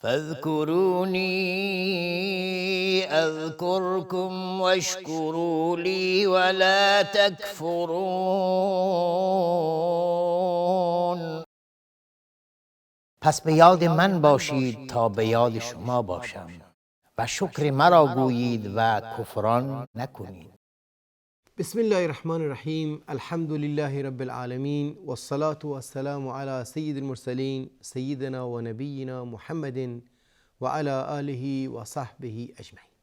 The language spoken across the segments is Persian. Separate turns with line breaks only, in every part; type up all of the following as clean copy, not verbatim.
فاذكروني اذكركم واشکروا لی ولا تکفرون. پس به یاد من باشید تا به یاد شما باشم و شکر مرا گویید و کفران نکنید.
بسم الله الرحمن الرحیم. الحمد لله رب العالمین والصلاة والسلام علی سید المرسلین سیدنا و نبینا محمد و علی آله و صحبه اجمعین.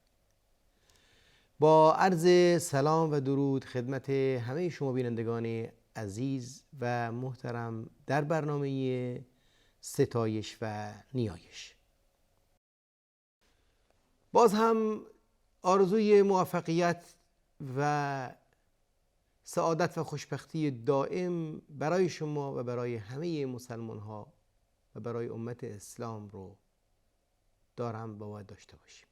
با عرض سلام و درود خدمت همه شما بینندگان عزیز و محترم در برنامه ستایش و نیایش، باز هم آرزوی موفقیت و سعادت و خوشبختی دائم برای شما و برای همه مسلمان ها و برای امت اسلام رو دارم و باید داشته باشیم.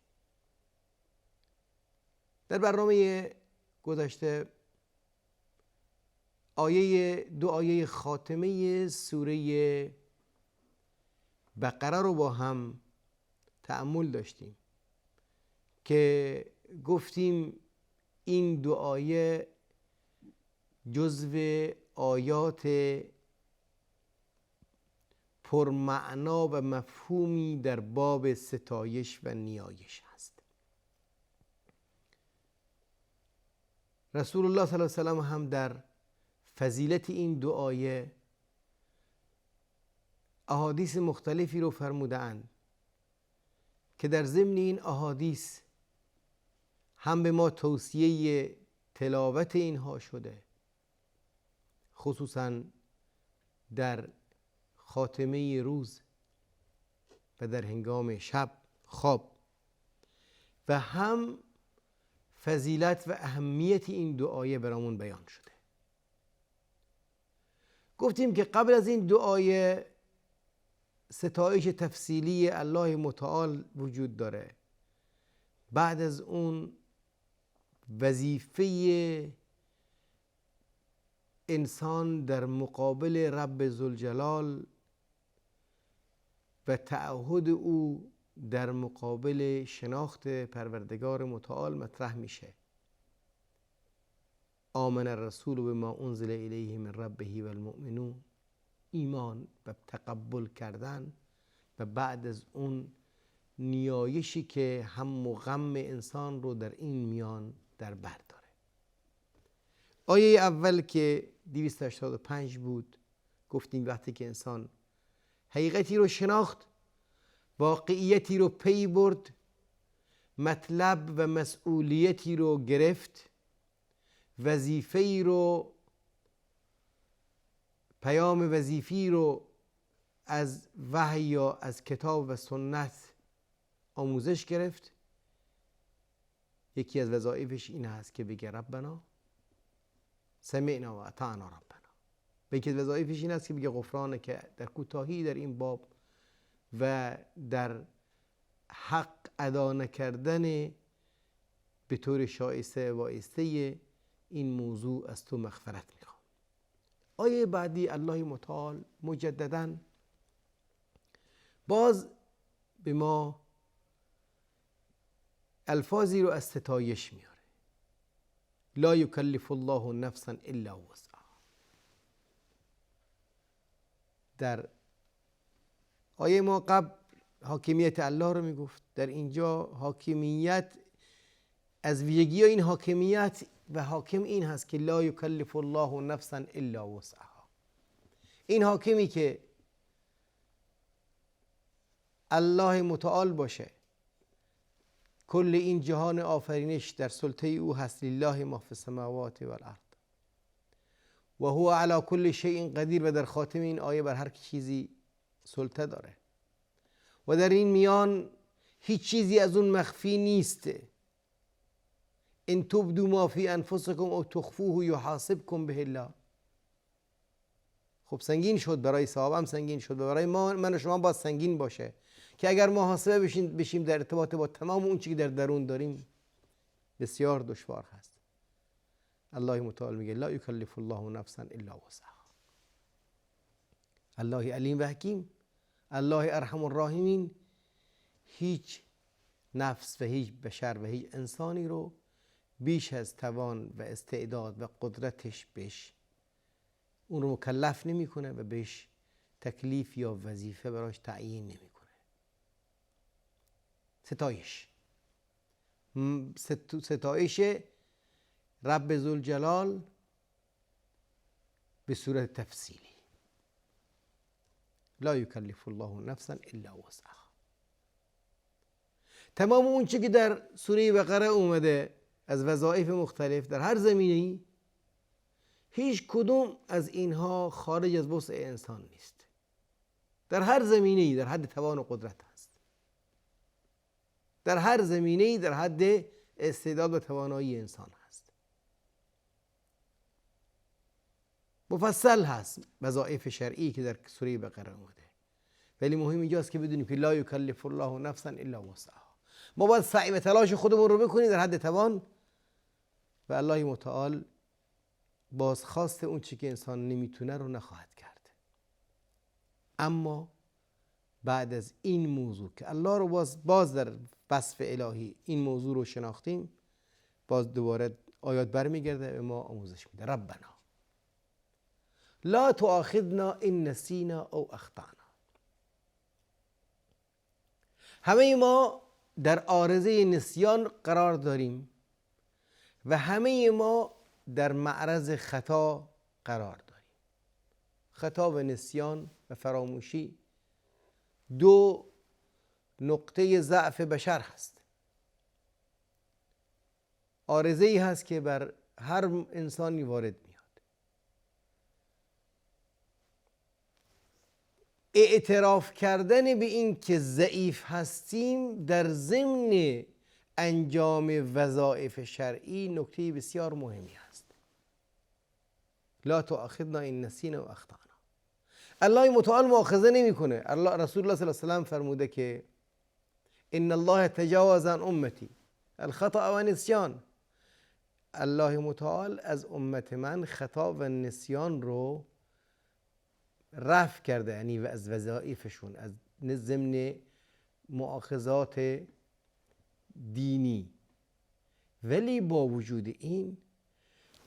در برنامه گذشته دو آیه خاتمه سوره بقره رو با هم تأمل داشتیم که گفتیم این دو آیه جزو آیات پرمعنا و مفهومی در باب ستایش و نیایش هست. رسول الله صلی الله علیه و سلم هم در فضیلت این دو آیه احادیث مختلفی رو فرمودند که در ضمن این احادیث هم به ما توصیه تلاوت اینها شده، خصوصا در خاتمه روز و در هنگام شب خواب، و هم فضیلت و اهمیت این دو آیه برامون بیان شده. گفتیم که قبل از این دو آیه ستایش تفصیلی الله متعال وجود داره، بعد از اون وظیفه انسان در مقابل رب ذوالجلال و تعهد او در مقابل شناخت پروردگار متعال مطرح میشه. آمن الرسول بما انزل الیه من ربه والمؤمنون، ایمان و تقبل کردن، و بعد از اون نیایشی که هم و غم انسان رو در این میان در بر داره. آیه اول که 285 بود گفتیم وقتی که انسان حقیقتی رو شناخت، واقعیتی رو پی برد، مطلب و مسئولیتی رو گرفت، وظیفه‌ای رو، پیام وظیفی رو از وحی یا از کتاب و سنت آموزش گرفت، یکی از وظایفش این هست که بگه ربنا سمعنا و اطعنا ربنا، و یکی از وظایفش این هست که بگه غفرانه، که در کوتاهی در این باب و در حق ادا نکردن به طور شایسته و وایسته این موضوع از تو مغفرت میخوام. آیه بعدی الله متعال مجدداً باز به ما الفاظی رو از ستایش میاره. لا یکلف الله نفسا الا وسعها. در آیه ما قبل حاکمیت الله رو میگفت، در اینجا حاکمیت از ویژگی این حاکمیت و حاکم این هست که لا یکلف الله نفسا الا وسعها. این حاکمی که الله متعال باشه، کل این جهان آفرینش در سلطه او هست، لله ما فی السماوات والارض و هو علی کل شیء قدیر، و در خاتم این آیه بر هر چیزی سلطه داره و در این میان هیچ چیزی از اون مخفی نیسته. ان تبدوا ما فی انفسکم او تخفوه یحاسبکم به الله. خب سنگین شد برای صحابه، هم سنگین شد، برای من و شما باید سنگین باشه که اگر محاسبه بشیم در ارتباط با تمام اون چیزی که در درون داریم بسیار دشوار هست. الله متعال میگه لا یکلف الله نفسا الا وسعها. الله علیم و حکیم، الله ارحم الراحمین هیچ نفس و هیچ بشر و هیچ انسانی رو بیش از توان و استعداد و قدرتش بهش اون رو مکلف نمیکنه و بهش تکلیف یا وظیفه براش تعیین نمیکنه. ستایش رب ذوالجلال به صورت تفصیلی. لا یکلف الله نفسا الا وسعها. تمام اون چی که در سوره بقره اومده از وظایف مختلف در هر زمینه‌ای، هیچ کدوم از اینها خارج از وسع انسان نیست. در هر زمینه‌ای در حد توان و قدرت هست. در هر زمینه‌ای در حد استعداد و توانایی انسان هست. مفصل هست وظایف شرعی که در سوره بقره اومده، ولی مهم اینجاست که بدونیم که لا یکلف الله نفسا الا وسعها. ما باید سعی و تلاش خودمون رو بکنیم در حد توان و الله متعال بازخواست اون چی که انسان نمیتونه رو نخواهد کرد. اما بعد از این موضوع که الله رو باز در وصف الهی این موضوع رو شناختیم، باز دوباره آیات برمیگرده به ما آموزش میده. ربنا لا تؤاخذنا ان نسینا او اخطأنا. همه ما در عارضه نسیان قرار داریم و همه ما در معرض خطا قرار داریم. خطا و نسیان و فراموشی دو نقطه ضعف بشر هست. عارضه ای هست که بر هر انسانی وارد میاد. اعتراف کردن به این که ضعیف هستیم در ضمن انجام وظایف شرعی نکته بسیار مهمی است. لا تؤاخذنا ان نسینا و اخطأنا. الله متعال مؤاخذه نمیکنه. الله رسول الله صلی الله علیه و سلم فرموده که ان الله تجاوز عن امتی الخطأ و نسیان. الله متعال از امت من خطا و نسیان رو رفع کرده، یعنی از وظایفشون، از ضمن مؤاخذات دینی. ولی با وجود این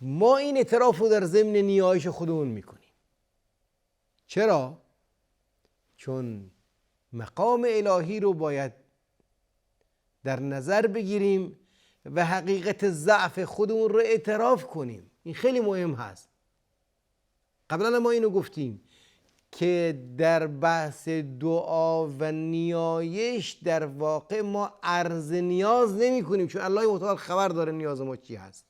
ما این اعتراف رو در ضمن نیایش خودمون میکنیم. چرا؟ چون مقام الهی رو باید در نظر بگیریم و حقیقت ضعف خودمون رو اعتراف کنیم. این خیلی مهم هست. قبلا ما اینو گفتیم که در بحث دعا و نیایش در واقع ما عرض نیاز نمی کنیم، چون الله متعال خبر داره نیاز ما چی هست.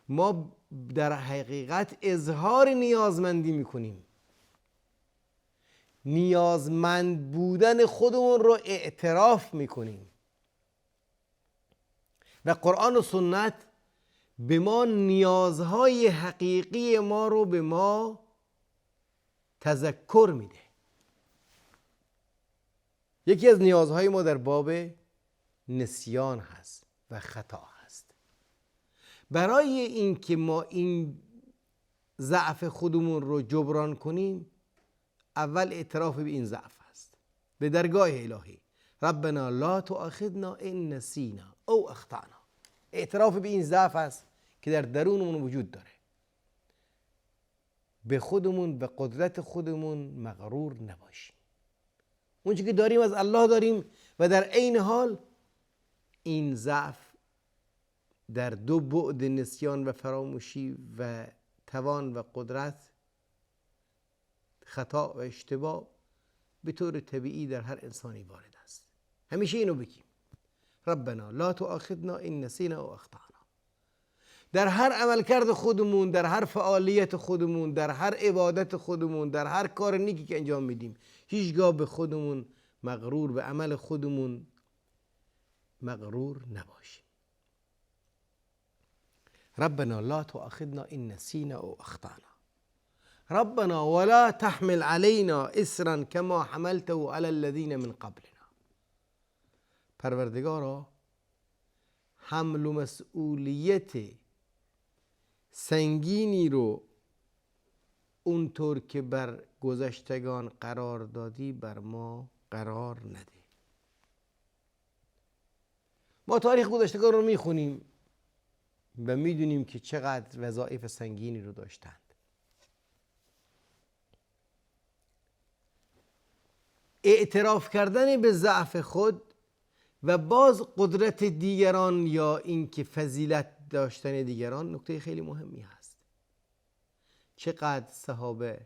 ما در حقیقت اظهار نیازمندی می کنیم. نیازمند بودن خودمون رو اعتراف می کنیم و قرآن و سنت به ما نیازهای حقیقی ما رو به ما تذکر میده. یکی از نیازهای ما در باب نسیان هست و خطا هست. برای اینکه ما این ضعف خودمون رو جبران کنیم، اول اعتراف به این ضعف هست به درگاه الهی. ربنا لا تؤاخذنا ان نسینا او اخطأنا. اعتراف به این ضعف هست که در درونمون وجود داره. به خودمون و قدرت خودمون مغرور نباشیم. اون چیزی که داریم از الله داریم و در عین حال این ضعف در دو بعد نسیان و فراموشی و توان و قدرت، خطا و اشتباه به طور طبیعی در هر انسانی وارد است. همیشه اینو بگیم ربنا لا تؤاخذنا ان نسینا و اخطأنا. در هر عملکرد خودمون، در هر فعالیت خودمون، در هر عبادت خودمون، در هر کار نیکی که انجام میدیم، هیچگاه به خودمون مغرور، به عمل خودمون مغرور نباشیم. ربنا لا تؤاخذنا ان نسینا او اخطأنا. ربنا ولا تحمل علينا اصرا كما حملته على الذين من قبلنا. پروردگارا حمل و مسئولیت سنگینی رو اونطور که بر گذشتگان قرار دادی بر ما قرار نده. ما تاریخ گذشتگان رو میخونیم و میدونیم که چقدر وظایف سنگینی رو داشتند. اعتراف کردن به ضعف خود و باز قدرت دیگران یا اینکه فضیلت داشتن دیگران نکته خیلی مهمی هست. چقدر صحابه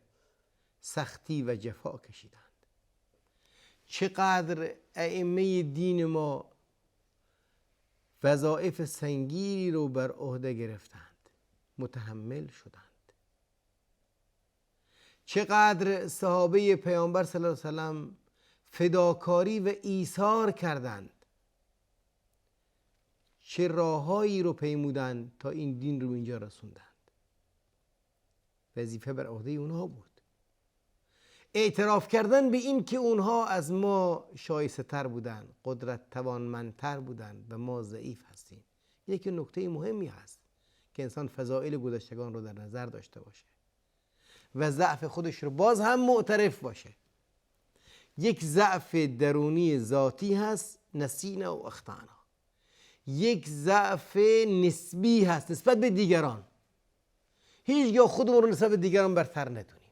سختی و جفا کشیدند، چقدر ائمه دین ما وظایف سنگینی رو بر عهده گرفتند، متحمل شدند. چقدر صحابه پیامبر صلی الله علیه وسلم فداکاری و ایثار کردند، چه راههایی رو پیمودند تا این دین رو اینجا رسوندند. وظیفه بر عهده اونها بود. اعتراف کردن به این که اونها از ما شایسته تر بودند، قدرت توانمندتر بودند و ما ضعیف هستیم. یکی نکته مهمی هست که انسان فضائل گذشتگان رو در نظر داشته باشه و ضعف خودش رو باز هم معترف باشه. یک ضعف درونی ذاتی هست، نسینا و اخطانا. یک ضعف نسبی هست نسبت به دیگران. هیچگاه خودمون رو نسبت به دیگران برتر ندونیم.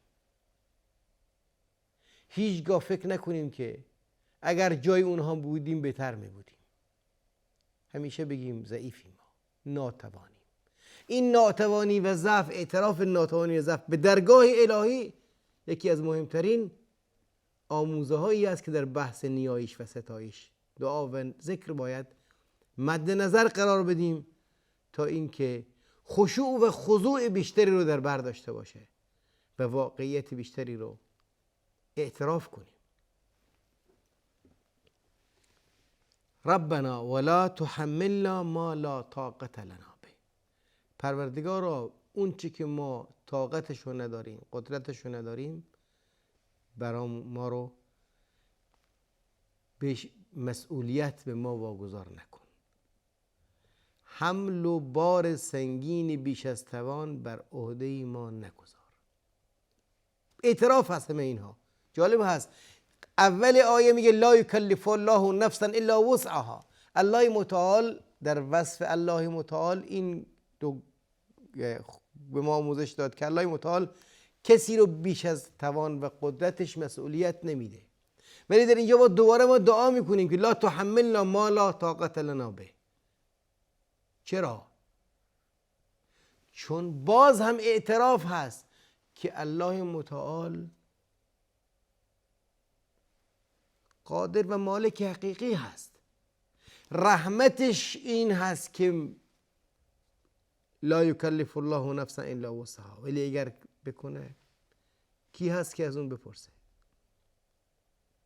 هیچگاه فکر نکنیم که اگر جای اونها بودیم بهتر می بودیم. همیشه بگیم ضعیفیم، ما ناتوانیم. این ناتوانی و ضعف، اعتراف ناتوانی و ضعف به درگاه الهی یکی از مهمترین آموزه هایی است که در بحث نیایش و ستایش، دعا و ذکر باید مد نظر قرار بدیم تا اینکه خشوع و خضوع بیشتری رو در بر داشته باشه و واقعیت بیشتری رو اعتراف کنیم. ربنا ولا تحملنا ما لا طاقت لنا به. پروردگارا اون چی که ما طاقتشو نداریم، قدرتشو نداریم، برام ما رو به مسئولیت به ما واگذار نکن. حمل و بار سنگین بیش از توان بر عهده ما نگذار. اعتراف هست همه اینها. جالب هست اول آیه میگه لا یکلف الله نفسا الا وسعها. الله متعال در وصف الله متعال این دو به ما آموزش داد که الله متعال کسی رو بیش از توان و قدرتش مسئولیت نمیده. ولی در اینجا دوباره ما دعا میکنیم که لا تحملنا ما لا طاقت لنا به. چرا؟ چون باز هم اعتراف هست که الله متعال قادر و مالک حقیقی هست. رحمتش این هست که لا یکلف الله نفسا الا وسعها، ولی اگر بکنه کی هست که از اون بپرسه؟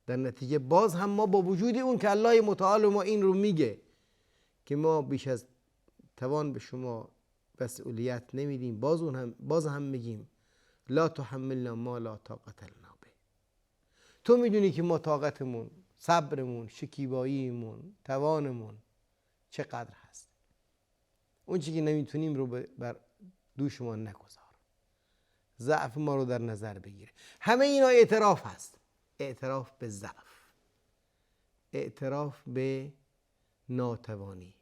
در نتیجه باز هم ما با وجود اون که الله متعال ما این رو میگه که ما بیش از توان به شما مسئولیت نمیدیم، باز هم میگیم لا تحملنا ما لا طاقت لنا به. تو میدونی که ما طاقتمون، صبرمون، شکیباییمون، توانمون چقدر هست. اون چی که نمیتونیم رو بر دوش ما نگذار. ضعف ما رو در نظر بگیره. همه اینا اعتراف هست. اعتراف به ضعف، اعتراف به ناتوانی،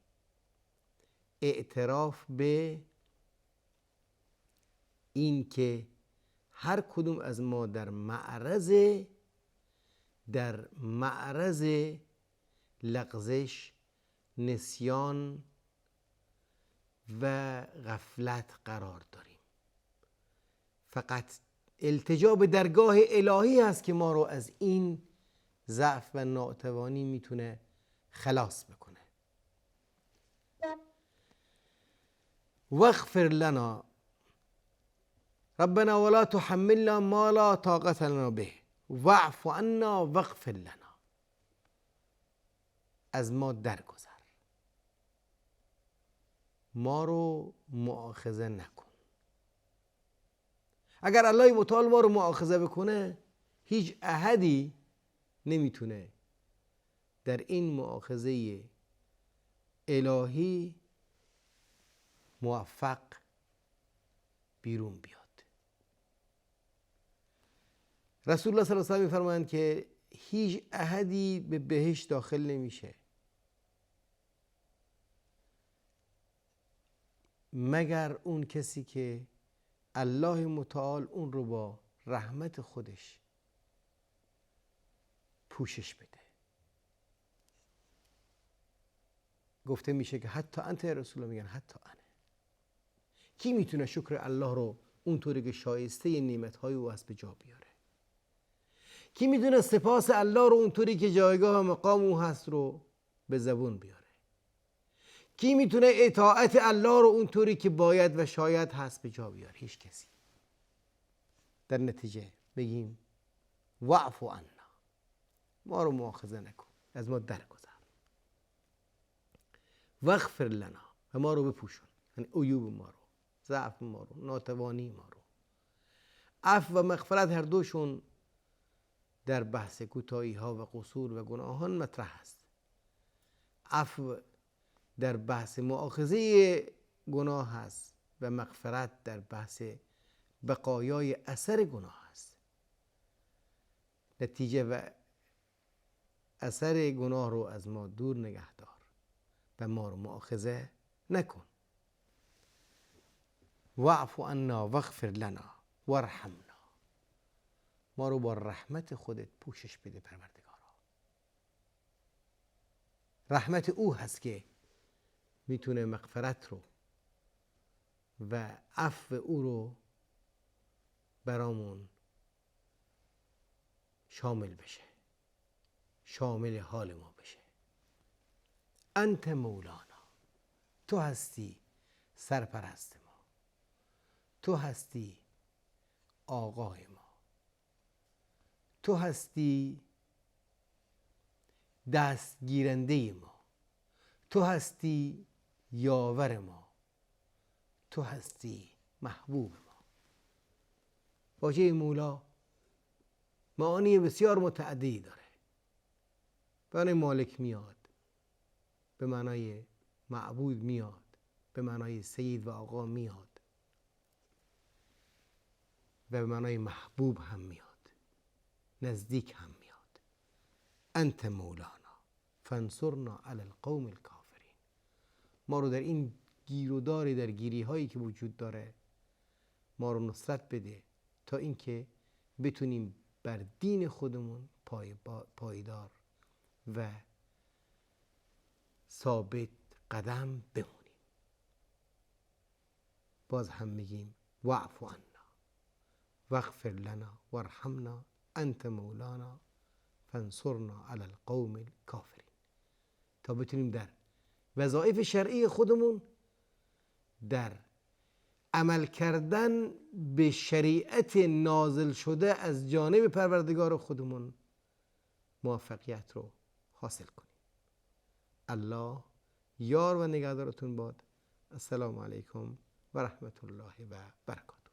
اعتراف به این که هر کدوم از ما در معرض لغزش، نسیان و غفلت قرار داریم. فقط التجا به درگاه الهی هست که ما رو از این ضعف و ناتوانی میتونه خلاص بکنه. واغفر لنا ربنا ولا تحملنا ما لا طاقت لنا به واعف عنا واغفر لنا. از ما درگذر، ما رو مؤاخذه نکن. اگر الله متعال ما رو مؤاخذه بکنه، هیچ احدی نمیتونه در این مؤاخذه الهی موفق بیرون بیاد. رسول الله صلی الله علیه و آله میفرمایند که هیچ احدی به بهشت داخل نمیشه مگر اون کسی که الله متعال اون رو با رحمت خودش پوشش بده. گفته میشه که حتی انت یا رسول الله، میگن حتی انه. کی میتونه شکر الله رو اونطوری که شایسته نعمت‌های او هست به جا بیاره؟ کی میتونه سپاس الله رو اونطوری که جایگاه و مقام او هست رو به زبون بیاره؟ کی میتونه اطاعت الله رو اونطوری که باید و شاید هست به جا بیاره؟ هیچ کسی. در نتیجه بگیم واعف عنا، ما رو مؤاخذه نکن، از ما درگذر. واغفر لنا، و ما رو بپوشون، یعنی عیوب ما رو، ضعف ما رو، ناتوانی ما رو. عفو و مغفرت هر دوشون در بحث کوتاهی ها و قصور و گناهان مطرح است. عفو در بحث مؤاخذه گناه هست و مغفرت در بحث بقایای اثر گناه است. نتیجه و اثر گناه رو از ما دور نگه دار و ما رو مؤاخذه نکن. واعف عنا واغفر لنا وارحمنا، ما رو با رحمت خودت پوشش بده پروردگارا. رحمت او هست که میتونه مغفرت رو و عفو او رو برامون شامل بشه، شامل حال ما بشه. انت مولانا، تو هستی سرپرست ما، تو هستی آقای ما، تو هستی دستگیرنده ما، تو هستی یاور ما، تو هستی محبوب ما. واژه مولا معانی بسیار متعددی داره. به معنای مالک میاد، به معنای معبود میاد، به معنای سید و آقا میاد و به معنای محبوب هم میاد، نزدیک هم میاد. انت مولانا فانصرنا علی القوم الکافرین، ما رو در این گیر و دار در گیری هایی که وجود داره ما رو نصرت بده تا اینکه بتونیم بر دین خودمون پایدار و ثابت قدم بمونیم. باز هم میگیم واعف عنا واغفر لنا وارحمنا انت مولانا فانصرنا علی القوم الکافرین، تا بتونیم در وظایف شرعی خودمون، در عمل کردن به شریعت نازل شده از جانب پروردگار خودمون موفقیت رو حاصل کنیم. الله یار و نگهدارتون باد. السلام علیکم و رحمت الله و برکاته.